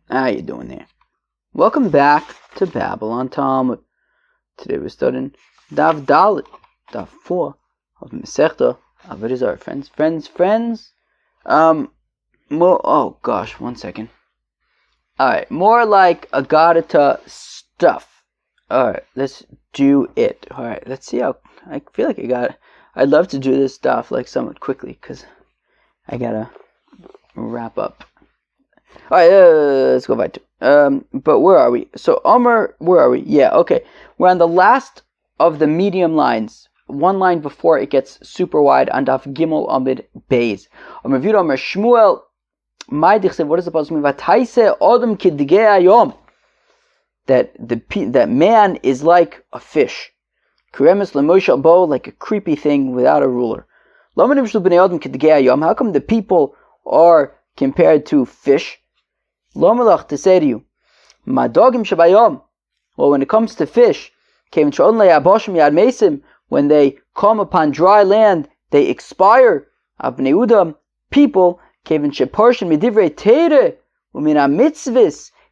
How you doing there? Welcome back to Babylon Talmud. Today we're studying Daf Dalit, Daf 4 of Masechta AvodahZarah. Friends. Oh gosh, 1 second. Alright, more like Agadata stuff. Alright, let's do it. Alright, let's see how, I feel like I'd love to do this stuff like somewhat quickly, because I gotta wrap up. Alright, let's go back to but where are we? So where are we? Yeah, okay. We're on the last of the medium lines. One line before it gets super wide on Daf Gimel Amid Beis. Omer Shmuel, what is the supposed to mean? Vataise Odom Kidgei Ayom. That man is like a fish. Kuremes Lemoshe Bo, like a creepy thing without a ruler. How come the people are compared to fish? Lomelach, to say to you, Madogim Shabayom. Well, when it comes to fish, when they come upon dry land, they expire. People,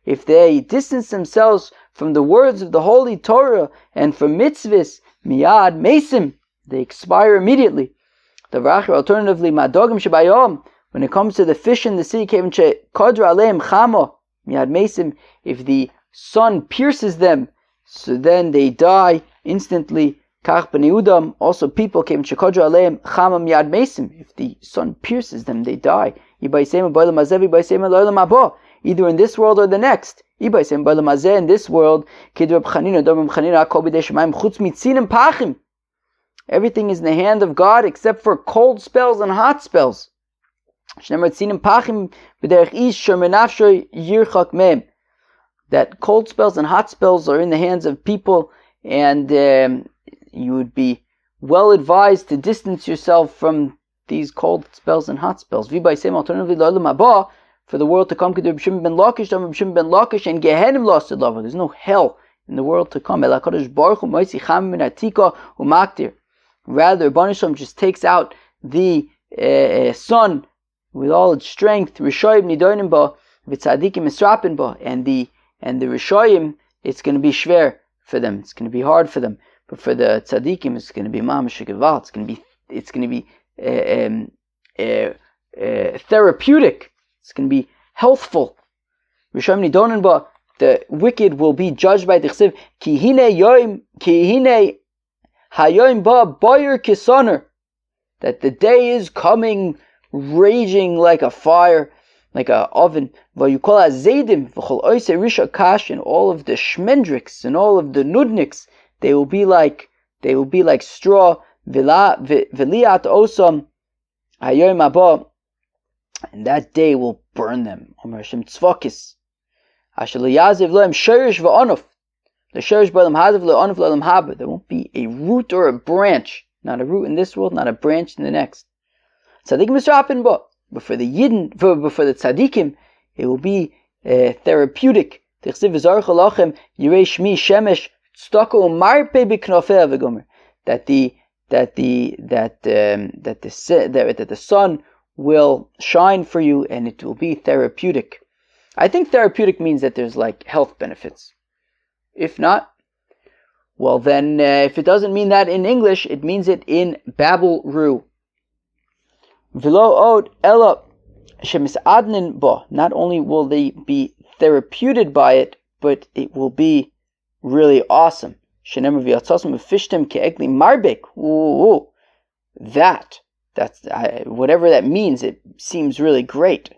if they distance themselves from the words of the Holy Torah and from mitzvahs, miyad mesim, they expire immediately. Alternatively, Madogim Shabayom. When it comes to the fish in the sea, if the sun pierces them, so then they die instantly. Also people, if the sun pierces them, they die. Either in this world or the next. In this world, everything is in the hand of God except for cold spells and hot spells. That cold spells and hot spells are in the hands of people, and you would be well advised to distance yourself from these cold spells and hot spells. Alternatively, for the world to come, there's no hell in the world to come. Rather, Banisham just takes out the sun with all its strength, and the Rishoyim, it's going to be schwer for them. It's going to be hard for them. But for the tzaddikim, it's going to be mamash geval. It's going to be therapeutic. It's going to be healthful. Rishoyim nidonin ba, the wicked will be judged by the chsiv. Ki hine hayoim ba boyer kisoner, that the day is coming, raging like a fire, like an oven. You call it zaydim, and all of the shmendriks and all of the nudniks, they will be like straw. V'liat osam hayoim haba, and that day will burn them. Omer Hashem tzvokis. Asher leyaziv lohem shirish v'onof. The shirish b'olam hazav le'onof le'olam haba. There won't be a root or a branch. Not a root in this world, not a branch in the next. Tzaddikim misrapin ba. But for the Yidden, for the tzaddikim, it will be therapeutic. That the sun will shine for you, and it will be therapeutic. I think therapeutic means that there's like health benefits. If not, well then, if it doesn't mean that in English, it means it in Babel Ru. Not only will they be therapeuted by it, but it will be really awesome. That's whatever that means, it seems really great.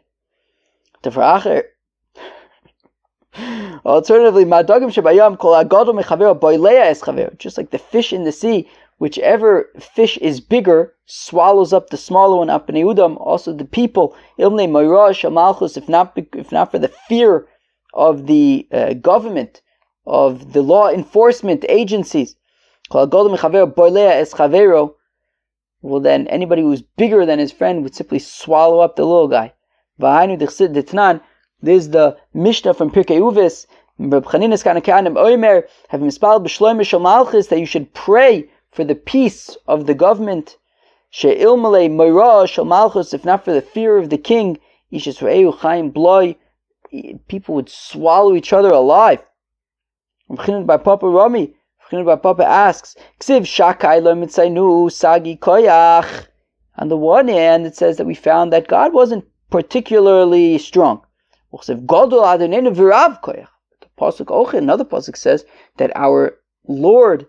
Alternatively, just like the fish in the sea, whichever fish is bigger swallows up the smaller one. Also the people, if not for the fear of the government, of the law enforcement agencies, well then anybody who's bigger than his friend would simply swallow up the little guy. This is the Mishnah from Pirkei Uvis. That you should pray for the peace of the government. If not for the fear of the king, people would swallow each other alive. By Papa Rami, by Papa asks, on the one hand, it says that we found that God wasn't particularly strong. The another pasuk says that our Lord,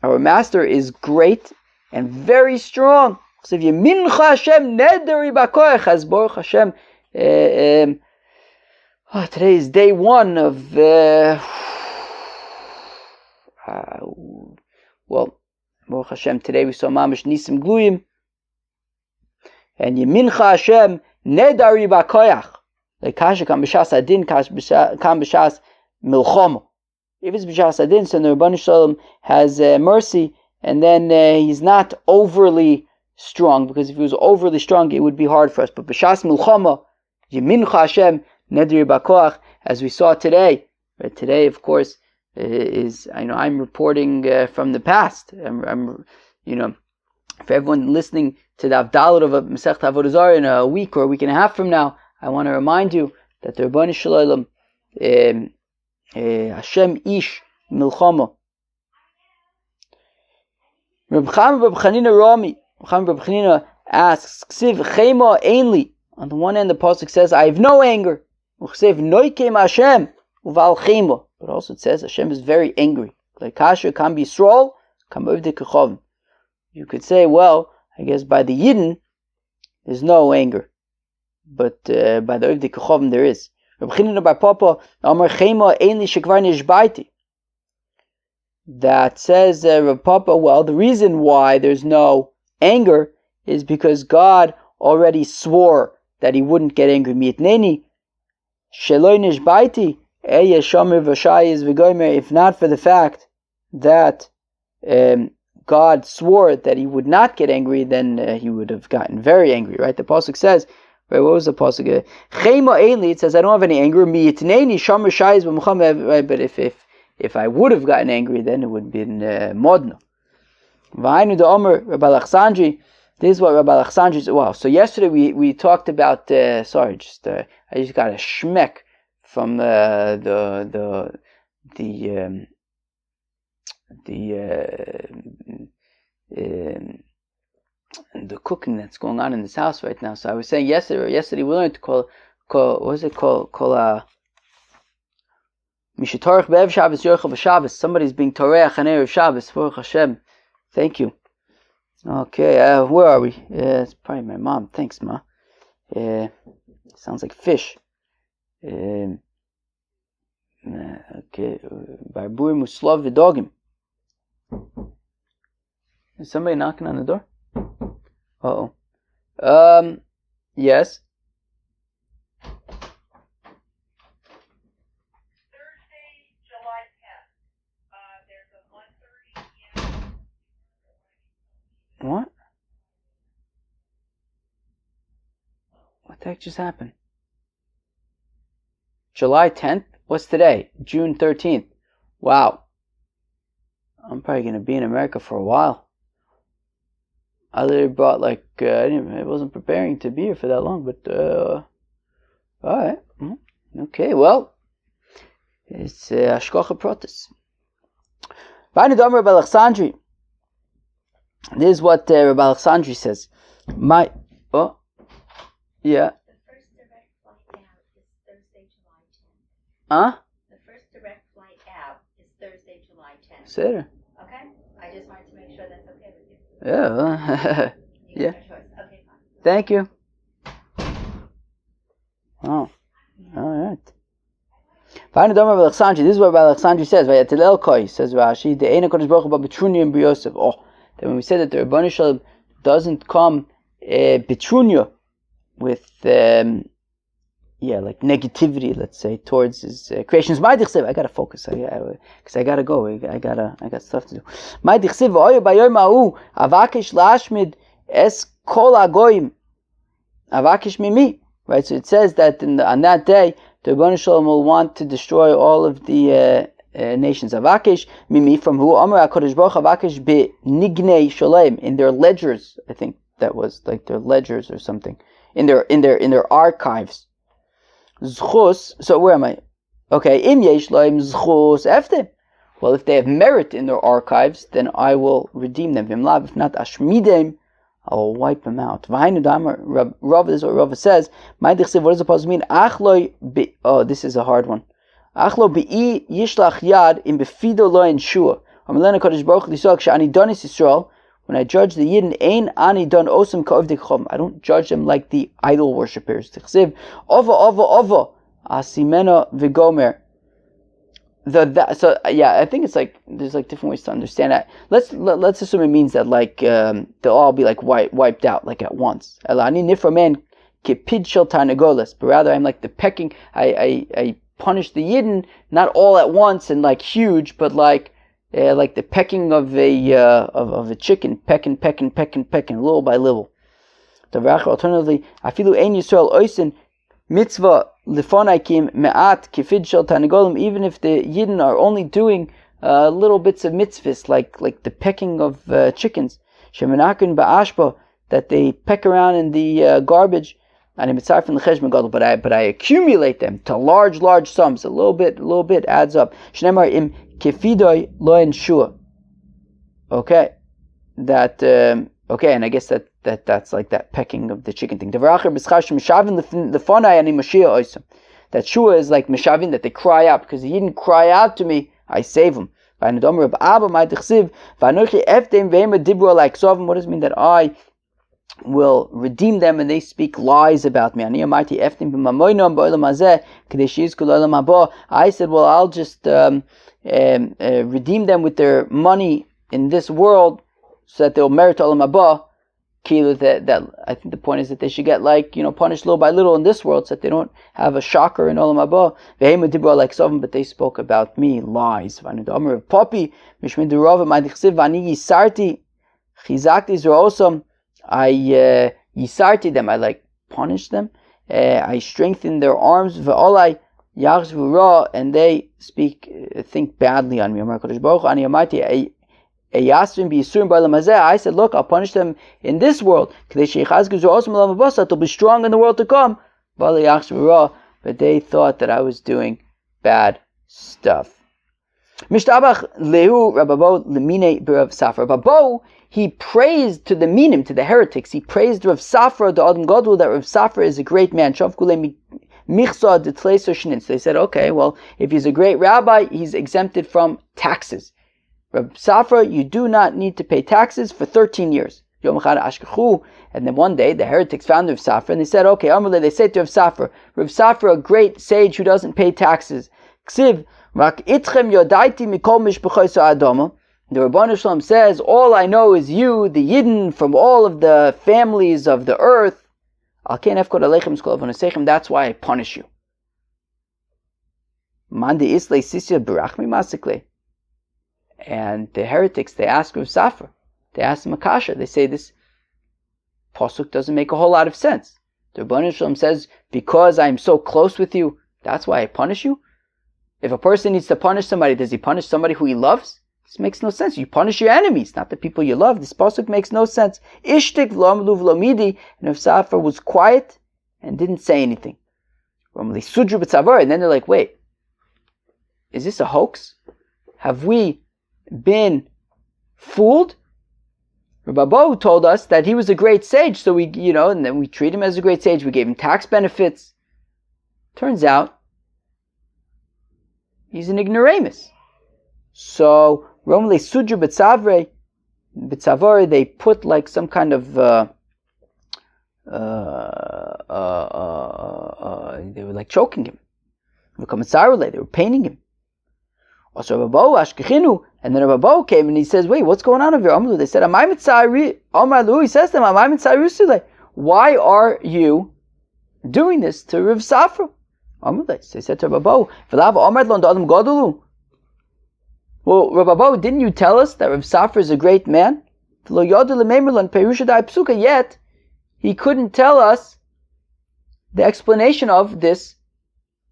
our Master, is great and very strong. Today is day one of Baruch Hashem, today we saw Mamish Nisim Gluyim, and Yemincha Hashem Nedari Bakoyach, like Kasha Kam B'Shas Adin, Kam B'Shas Milchom. If it's B'Shas Adin, so the Rebbeinu Shalom has mercy, and then he's not overly strong, because if he was overly strong, it would be hard for us. But B'Shas Milchoma, Yemincha Hashem Nedari Bakoyach, as we saw today. Right? Today, of course, I'm reporting from the past. I'm for everyone listening to the Avdalah of Masechet AvodahZarah in a week or a week and a half from now, I want to remind you that the Rebbeinu Shalom, Hashem Ish Milchama. Reb Chanina Rami, Reb Chanina asks, Ksiv Chema Ainli. On the one hand, the pasuk says, I have no anger. Ksiv Noikem Hashem Uval Chema. But also it says Hashem is very angry. Like Kasher Kam B'Yisrael, Kam Ovdei Kechavim. You could say, well, I guess by the Yidden, there's no anger. But by the Ovdei Kechavim there is. That says, Reb Papa, well, the reason why there's no anger is because God already swore that he wouldn't get angry. Mitneni, Sheloi Nishbaiti, if not for the fact that God swore that he would not get angry, then he would have gotten very angry, right? The pasuk says, right, what was the pasuk? It says, I don't have any anger. But if I would have gotten angry, then it would have been modno. This is what Rabbi Alexandri said. Wow. So yesterday we talked about, I just got a shmek from the cooking that's going on in this house right now. So I was saying yesterday we learned to call what was it called? Mishatorach be'ev Shabbos yorchel b'Shabbos. Somebody's being toreach on erev Shabbos. Baruch Hashem. Thank you. Okay, where are we? It's probably my mom. Thanks, Ma. Sounds like fish. Okay, Barbur Muslav Vidogim. Is somebody knocking on the door? Yes. Thursday, July 10th. There's a 1:30 p.m. What? What the heck just happened? July 10th? What's today? June 13th. Wow. I'm probably going to be in America for a while. I literally brought I wasn't preparing to be here for that long, but alright. Okay, well, it's Ashkocha Protis. This is what Rabbi Alexandri says. Yeah. The first direct flight out is Thursday, July 10th. Huh? The first direct flight out is Thursday, July 10th. Seder. Okay? I just wanted to make sure that's okay with you. Yeah. You Yeah. got your choice. Okay, fine. Thank you. Oh. Alright. This is what Rabbi Alexandri says. Says Rashi, that when we said that the Rebbeinu Shalom doesn't come betrunya with negativity, let's say, towards his creations. I gotta focus, because I gotta go. I got stuff to do. Right, so it says that on that day, the Rebbeinu Shalom will want to destroy all of the nations. Avakish mimi, from who Amar HaKadosh Baruch Avakish be nignei shalem, in their ledgers. I think that was like their ledgers or something, in their archives. zchus. So where am I? Okay, im yesh laim zchus eftim. Well, if they have merit in their archives, then I will redeem them. If not, ashmidem, I will wipe them out. V'hainu damar, Rav, this is what Rav says. What does the puzzle mean? Oh, this is a hard one. Achlo be'i yishlach yad im befido lo en shua. Amalena Kodesh Baruch L'Yisrael K'Ani Donis Yisrael. When I judge the Yidden, ein ani don osam ka'ovdei chom. I don't judge them like the idol worshippers. T'chsiv ova asimena v'gomer. So yeah, I think it's like there's like different ways to understand that. Let's assume it means that like they'll all be like wiped out like at once. Elani niframen kipid shel tarnagolas, but rather I'm like the pecking. I punish the Yidden not all at once and like huge, but like the pecking of a chicken, pecking little by little. Alternatively, afilu ein Yisrael oisin mitzvah lifonaikim me'at kifid shel tarnagolim, even if the Yidden are only doing little bits of mitzvahs like the pecking of chickens, shemenakun ba'ashba, that they peck around in the garbage, and but I accumulate them to large sums. A little bit adds up. Shnemar im kifidoi lo enshua. Okay, that okay, and I guess that's like that pecking of the chicken thing. That shua is like mishavin, that they cry out, because he didn't cry out to me, I save him. What does it mean that I will redeem them and they speak lies about me? I said, well, I'll just redeem them with their money in this world so that they'll merit Olam Haba. That I think the point is that they should get punished little by little in this world so that they don't have a shocker in Olam Haba. But they spoke about me lies. I yisarti them, I like punished them. I strengthened their arms, and they think badly on me. I said, look, I'll punish them in this world. They'll be strong in the world to come. But they thought that I was doing bad stuff. Rababo, he praised to the minim, to the heretics. He praised Rav Safra, the Adam Gadol, that Rav Safra is a great man. So they said, okay, well, if he's a great rabbi, he's exempted from taxes. Rav Safra, you do not need to pay taxes for 13 years. And then one day, the heretics found Rav Safra, and they said, okay, they say to Rav Safra, a great sage who doesn't pay taxes. The Rebbeinu Shalom says, all I know is you, the Yidden, from all of the families of the earth. That's why I punish you. And the heretics, they ask Rav Safra, they ask him a kasha, they say this pasuk doesn't make a whole lot of sense. The Rebbeinu Shalom says, because I'm so close with you, that's why I punish you? If a person needs to punish somebody, does he punish somebody who he loves? This makes no sense. You punish your enemies, not the people you love. This pasuk makes no sense. Ishtik v'lo v'lomidi, and Rav Safra was quiet and didn't say anything. And then they're like, wait, is this a hoax? Have we been fooled? Rabbo told us that he was a great sage, so we, and then we treat him as a great sage. We gave him tax benefits. Turns out, he's an ignoramus. So, Romale Sudru B'Tzavre, they put like some kind of, they were like choking him. They were painting him. Also, Rabbo Ashkechinu, and then Rabbo came and he says, wait, what's going on over here? They said, he says to them, why are you doing this to Rav Safra? They said to Rabbo, well, Rabbo, didn't you tell us that Rav Safra is a great man? Yet, he couldn't tell us the explanation of this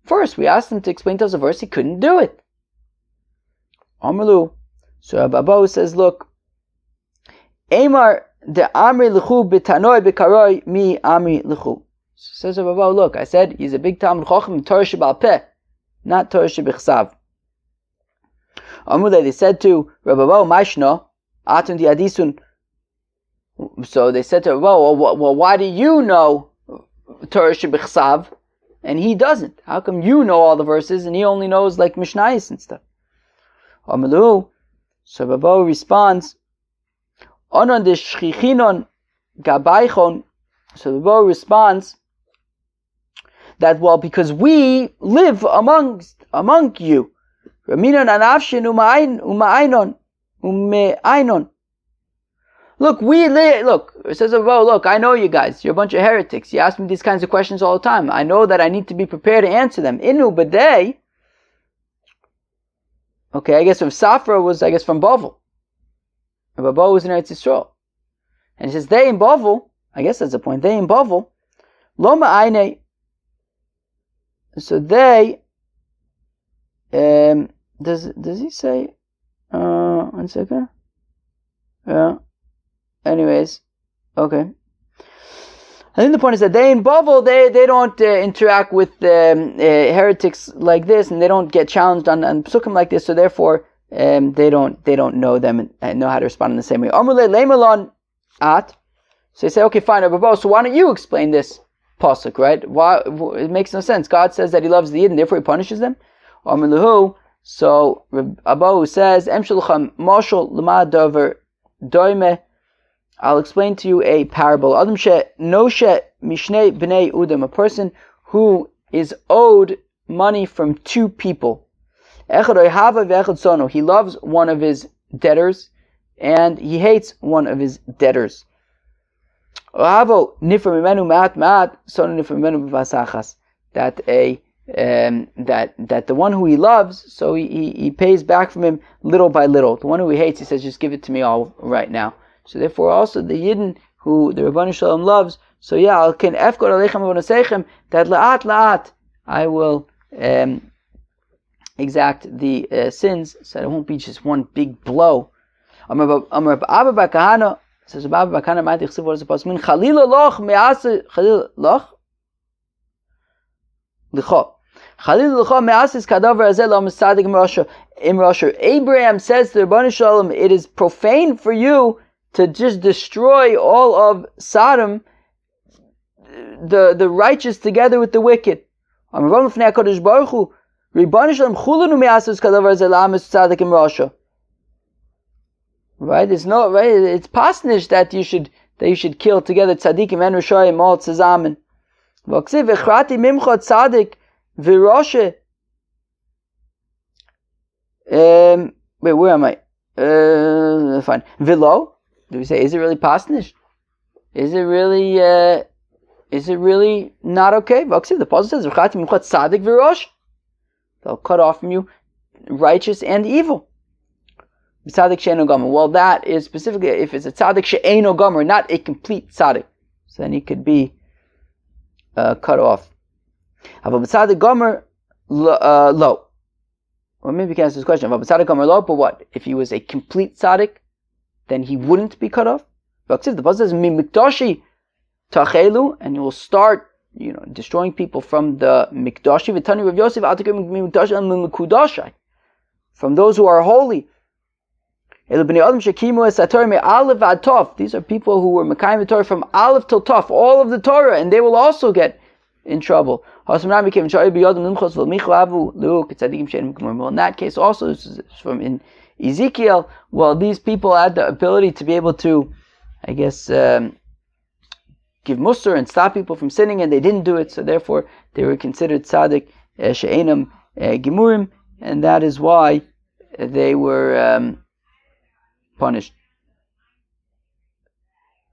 verse. We asked him to explain to us a verse, he couldn't do it. Amrlu. So Rabbo says, look, Amar de Amri L'chu b'tanoi b'karoi mi Amri L'chu. So says Rabbi, look, I said he's a big Talmud Chacham, Torah Shebal Peh, not Torah Shebichsav. Amrullah, they said to Rabbi, Maishna, Atun di Adisun. So they said to Rabbi, well, why do you know Torah Shebichsav and he doesn't? How come you know all the verses and he only knows like Mishnayos and stuff? Amrullah, so Rabbi responds, Onon de Shchichinon Gabaychon. So Rabbi responds that, well, because we live among you. Raminon anafshin uma'ainon ume'ainon. Look, it says, oh, look, I know you guys. You're a bunch of heretics. You ask me these kinds of questions all the time. I know that I need to be prepared to answer them. Inu b'dei. Okay, I guess from Safra was, from Bavel. Rabbi was in Eretz Yisrael. And he says, they in Bavel, I guess that's the point, they in Bavel, lo ma'ainei. So they, does he say, 1 second? Yeah. Anyways, okay. I think the point is that they in Bavel, they don't interact with heretics like this, and they don't get challenged on psukim like this, so therefore they don't know them and know how to respond in the same way. Amrullah leimalon at. So they say, okay, fine, Rabbi, so why don't you explain this pasuk, right? Why? It makes no sense. God says that He loves the Yid and therefore He punishes them. Amrullah. So Abahu says, Em shalcham mashal l'ma davar doime. I'll explain to you a parable. Adam she noshe mishnei bnei udam, a person who is owed money from two people. Echad ohava ve'echad sono. He loves one of his debtors and he hates one of his debtors. Ohavo nifra mimenu ma'at ma'at, sono nifra mimenu b'vasachas. That the one who he loves, so he pays back from him little by little. The one who he hates, he says, just give it to me all right now. So therefore also the Yidden who the Rabbanu Shalom loves, so yeah, I'll can efkor aleichem avonasechem, that la'at I will exact the sins, so it won't be just one big blow. Amar Abba bar Kahana, says Abba bar Kahana, what is the pasuk? Min chalila loch me'ase chalila loch licho. Chalila loch me'ases kadavar azel lo misadik im rasha. Abraham says to the Rabbanu Shalom, it is profane for you to just destroy all of Sodom, the righteous together with the wicked. Right? It's no right. It's pasnish that you should kill together tzaddikim and rishayim all tzazamen. Wait, where am I? Fine. Vilo. Do we say, is it really pasnish? Is it really not okay? The pasuk says, they'll cut off from you righteous and evil. Tzaddik she'eino gomer. Well, that is specifically if it's a tzaddik she'eino gomer, not a complete tzaddik. So then he could be cut off. Tzaddik gomer lo. Or maybe you can answer this question. Tzaddik gomer lo, but what? If he was a complete tzaddik, then he wouldn't be cut off. The pasuk says, "Mi mikdashi tachelu," and you will start, destroying people from the mikdashi. V'tani Rav Yosef, "Atakim mi mikdashi and mi mikudashai," from those who are holy. These are people who were Mekayim the Torah from Aleph till Tov, all of the Torah, and they will also get in trouble. In that case also, this is from in Ezekiel, well, these people had the ability to be able to, I guess, give musar and stop people from sinning, and they didn't do it, so therefore they were considered tzaddik she'enam gemurim, and that is why they were punished.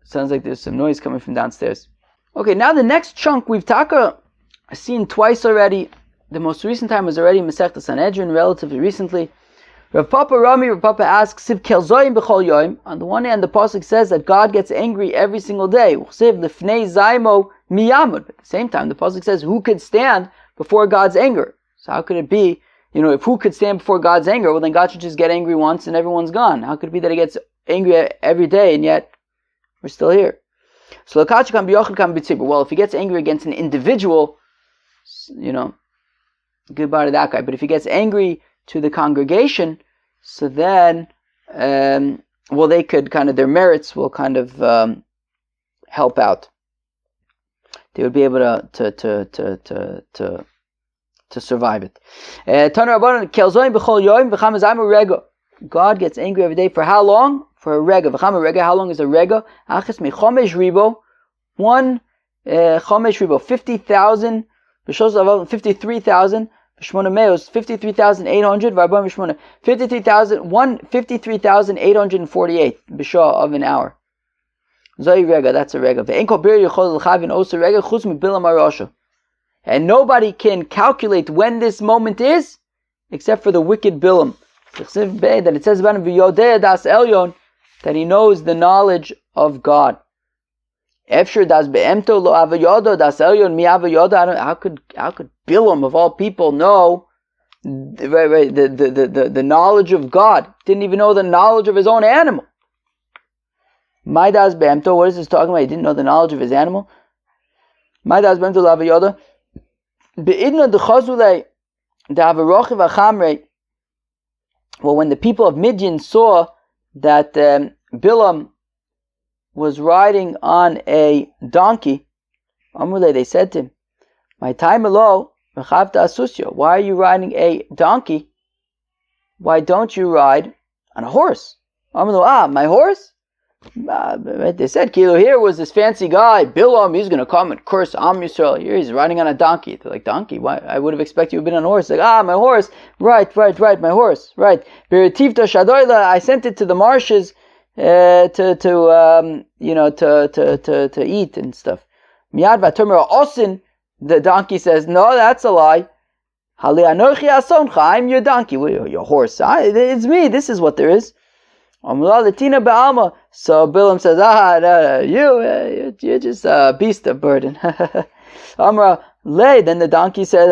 Sounds like there's some noise coming from downstairs. Okay, now the next chunk we've seen twice already. The most recent time was already Masechta Sanhedrin, relatively recently. Rav Papa asks, on the one hand, the pasuk says that God gets angry every single day. But at the same time, the pasuk says, who could stand before God's anger? So how could it be, if who could stand before God's anger, well then God should just get angry once and everyone's gone. How could it be that He gets angry every day and yet we're still here? So well, if he gets angry against an individual, goodbye to that guy. But if he gets angry to the congregation, so then, they could their merits will help out. They would be able to survive it. God gets angry every day for how long? For a rega. How long is a rega? One chomesh ribo, 50,000. 53,000. 53,800. 53,848 b'shah of an hour. Zoi rega, that's a rega. And nobody can calculate when this moment is, except for the wicked Bilam. That it says about him, that he knows the knowledge of God. How could Bilam of all people know the knowledge of God? Didn't even know the knowledge of his own animal. What is this talking about? He didn't know the knowledge of his animal. Well, when the people of Midian saw that Bilam was riding on a donkey, they said to him, "My time alone, why are you riding a donkey? Why don't you ride on a horse?" My horse? They said, here was this fancy guy, Bilam, he's going to come and curse Am Yisrael. Here he's riding on a donkey. They're like, donkey? Why? I would have expected you to have been on a horse. Like, my horse. Right, my horse. Right. Beritivta Shadoila, I sent it to the marshes to eat and stuff. Miyad Vatomer Osin, the donkey says, no, that's a lie. I'm your donkey. Your horse. It's me. This is what there is. So Bilam says, you're just a beast of burden. Amra lay. Then the donkey said,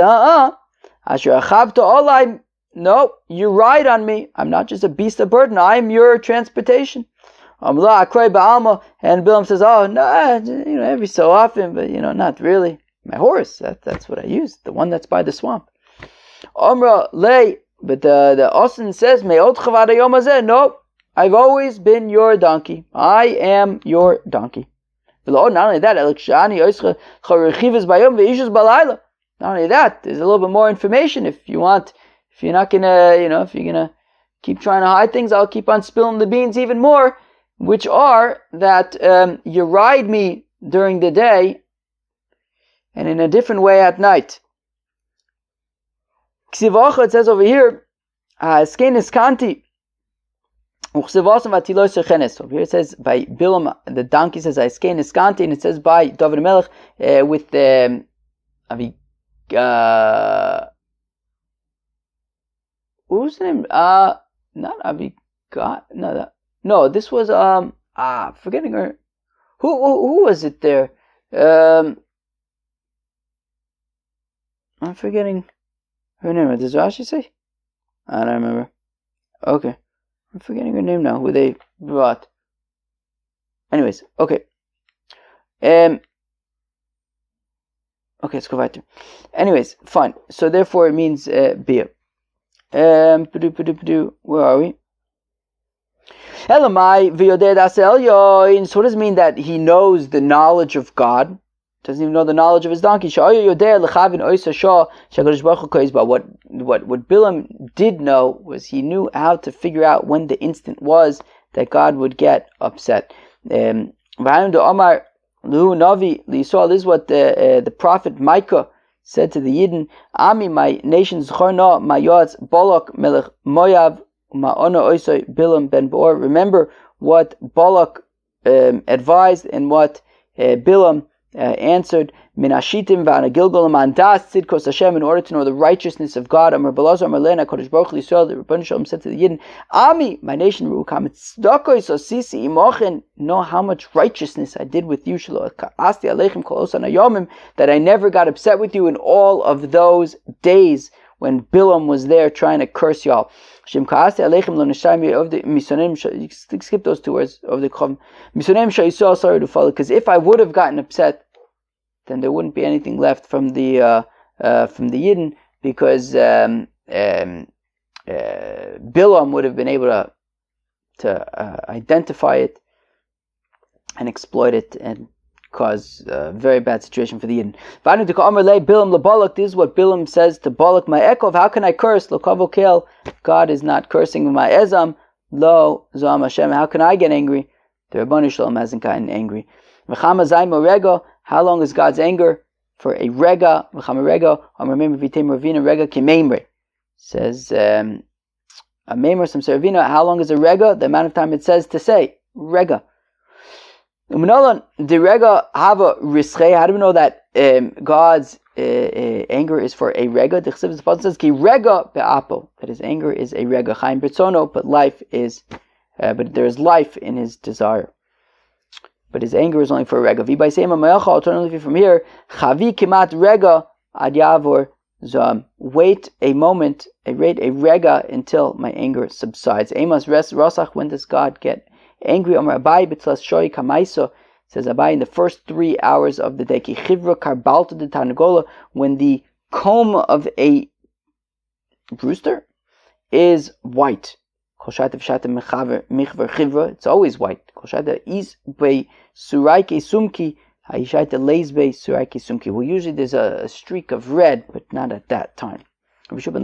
no, you ride on me. I'm not just a beast of burden. I'm your transportation. And Bilam says, no, every so often, but not really. My horse, that's what I use, the one that's by the swamp. Amra lay. But the Osin says, no, I've always been your donkey. I am your donkey. Not only that, there's a little bit more information if you want. If you're not gonna, if you're gonna keep trying to hide things, I'll keep on spilling the beans even more, which are that you ride me during the day and in a different way at night. It says over here, Skeniskanti. Over here it says by Bilam, the donkey says Aiskein Iskanti, and it says by David Melech with who's the name? Not Avigat. No, this was forgetting her. Who was it there? I'm forgetting her name. Does Rashi say? I don't remember. Okay. I'm forgetting her name now, who they brought. Anyways, okay. Okay, let's go back to. Anyways, fine. So therefore it means beer. Where are we? Elamai v'yodeh das elyon. So what does it mean that he knows the knowledge of God? Doesn't even know the knowledge of his donkey. What Bilam did know was he knew how to figure out when the instant was that God would get upset. This is what the prophet Micah said to the Yidden. Ami, my nation, Zchorna, my Yoatz, Balak, Melech Moav, Ma'ona Oisoi, Bilam ben Beor. Remember what Balak advised and what Bilam answered. Minashitim v'ana Gilgal mandas tzidkos Hashem, in order to know the righteousness of God. Amar Balazar Amar Lena Kodesh Baruch Yisrael. The Rebbeinu Shalom said to the Yidden, Ami, my nation, Ruukam tzedakos osisi imochen. Know how much righteousness I did with you. Shelo ka'asti aleichem kol osan hayomim, that I never got upset with you in all of those days when Bilam was there trying to curse y'all. You skip those 2 words of the Chum. Because if I would have gotten upset, then there wouldn't be anything left from the Yidden, because Bilam would have been able to identify it and exploit it and cause a very bad situation for the Yidden. This is what Bilam says to Balak, my Ekov, how can I curse? God is not cursing my Ezam. Lo Zam Hashem, how can I get angry? The Rabbanu Shalom hasn't gotten angry. How long is God's anger? For a rega, says a memor some servina. How long is a rega? The amount of time it says to say rega. The rega have a rischei. How do we know that God's anger is for a rega? The Chassidus says ki rega be'apo, that his anger is a rega. Chaim b'tzono, but life is, but there is life in his desire. But his anger is only for a rega. V'bay seima me'acha, alternatively from here, chavi kimat rega ad yavor zam. Wait a moment, wait a rega until my anger subsides. Emas rasach, when does God get angry? Amar Abai b'tlas shoy kamaiso, says Abai, in the first 3 hours of the day. Ki chivra karbalta de tarnagola, when the comb of a rooster is white. It's always white. Well, usually there's a streak of red, but not at that time. Rabbi Yeshua ben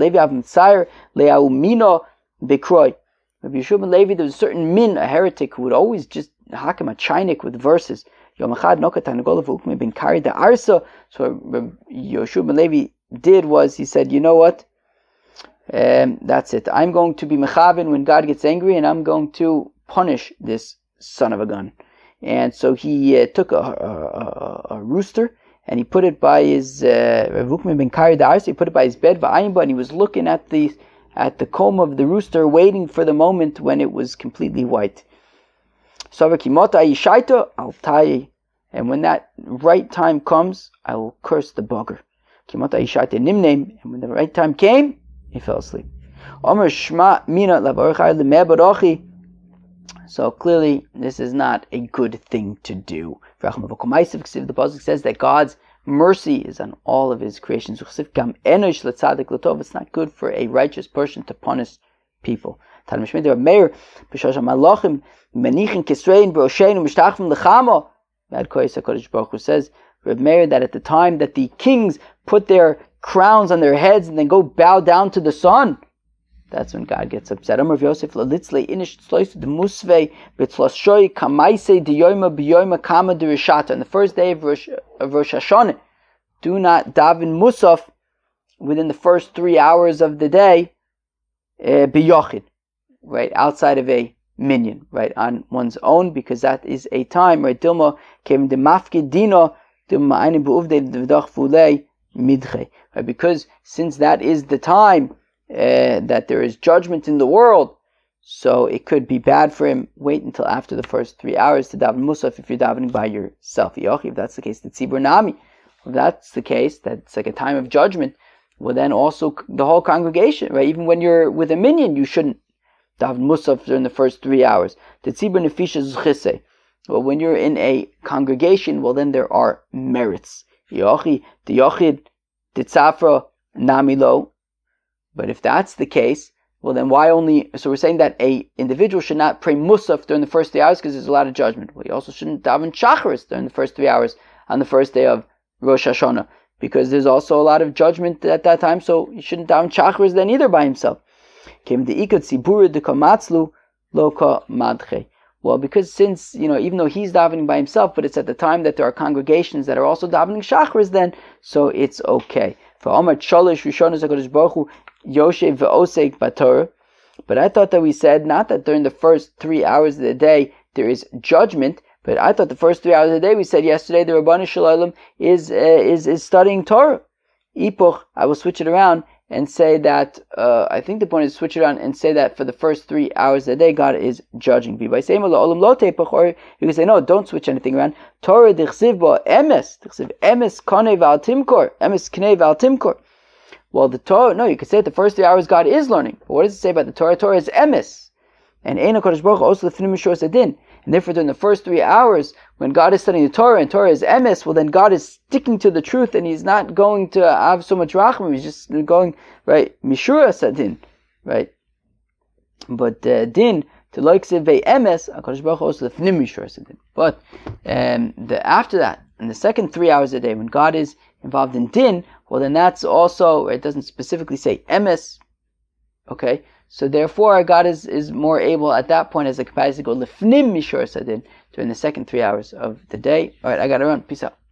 Levi, there was a certain min, a heretic, who would always just hakim a chinik with verses. So what Yeshua ben Levi did was, he said, you know what? That's it. I'm going to be mechavin when God gets angry, and I'm going to punish this son of a gun. And so he took a rooster, and he put it by his he put it by his bed, and he was looking at the comb of the rooster, waiting for the moment when it was completely white. And when that right time comes, I will curse the bugger. And when the right time came, he fell asleep. So clearly, this is not a good thing to do. The pasuk says that God's mercy is on all of His creations. It's not good for a righteous person to punish people. Says Reb Meir that at the time that the kings put their crowns on their heads and then go bow down to the sun, that's when God gets upset. On the first day of Rosh Hashanah, do not daven musaf within the first 3 hours of the day, biyochid, right, outside of a minyan, right, on one's own, because that is a time, right, Dilma came the mafkid dino, right, because since that is the time that there is judgment in the world, so it could be bad for him. Wait until after the first 3 hours to daven musaf if you're davening by yourself. If that's the case, the tzibur nami. If that's the case, that's like a time of judgment. Well, then also the whole congregation, right? Even when you're with a minyan, you shouldn't daven musaf during the first 3 hours. The tzibur nefisha zchise. Well, when you're in a congregation, well, then there are merits. The yochid, the tzafra namilo. But if that's the case, well, then why only? So we're saying that a individual should not pray musaf during the first 3 hours because there's a lot of judgment. Well, he also shouldn't daven shacharis during the first 3 hours on the first day of Rosh Hashanah because there's also a lot of judgment at that time. So he shouldn't daven shacharis then either by himself. Well, because since, even though he's davening by himself, but it's at the time that there are congregations that are also davening shacharis, then so it's okay. For Omar Cholish Rishonos HaKadosh Baruch Hu Yoshev ve'osek b'Torah, but I thought that we said not that during the first 3 hours of the day there is judgment, but I thought the first 3 hours of the day we said yesterday the Rabbanu Shalom is studying Torah. Ipuch, I will switch it around and say that I think the point is switch it around and say that for the first 3 hours of the day God is judging. Or you can say no, don't switch anything around. Torah dichsiv bo emes, dichsiv emes kanei val timkor, emes knei val timkor. Well, the Torah, no, you could say that the first 3 hours God is learning. But what does it say about the Torah? Torah is emes. And Ein HaKadosh Baruch Hu also lefnim mishur sadin. And therefore, during the first 3 hours, when God is studying the Torah and Torah is emes, well, then God is sticking to the truth and He's not going to have so much rachmim. He's just going, right, mishura sadin, right? But din, to like sevei emes, HaKadosh Baruch Hu also lefnim mishur sadin. But after that, in the second 3 hours a day, when God is involved in din, well, then that's also, it doesn't specifically say emes, okay? So therefore, God is more able at that point as a capacity to go lifnim mishur sadin during the second 3 hours of the day. All right, I got to run. Peace out.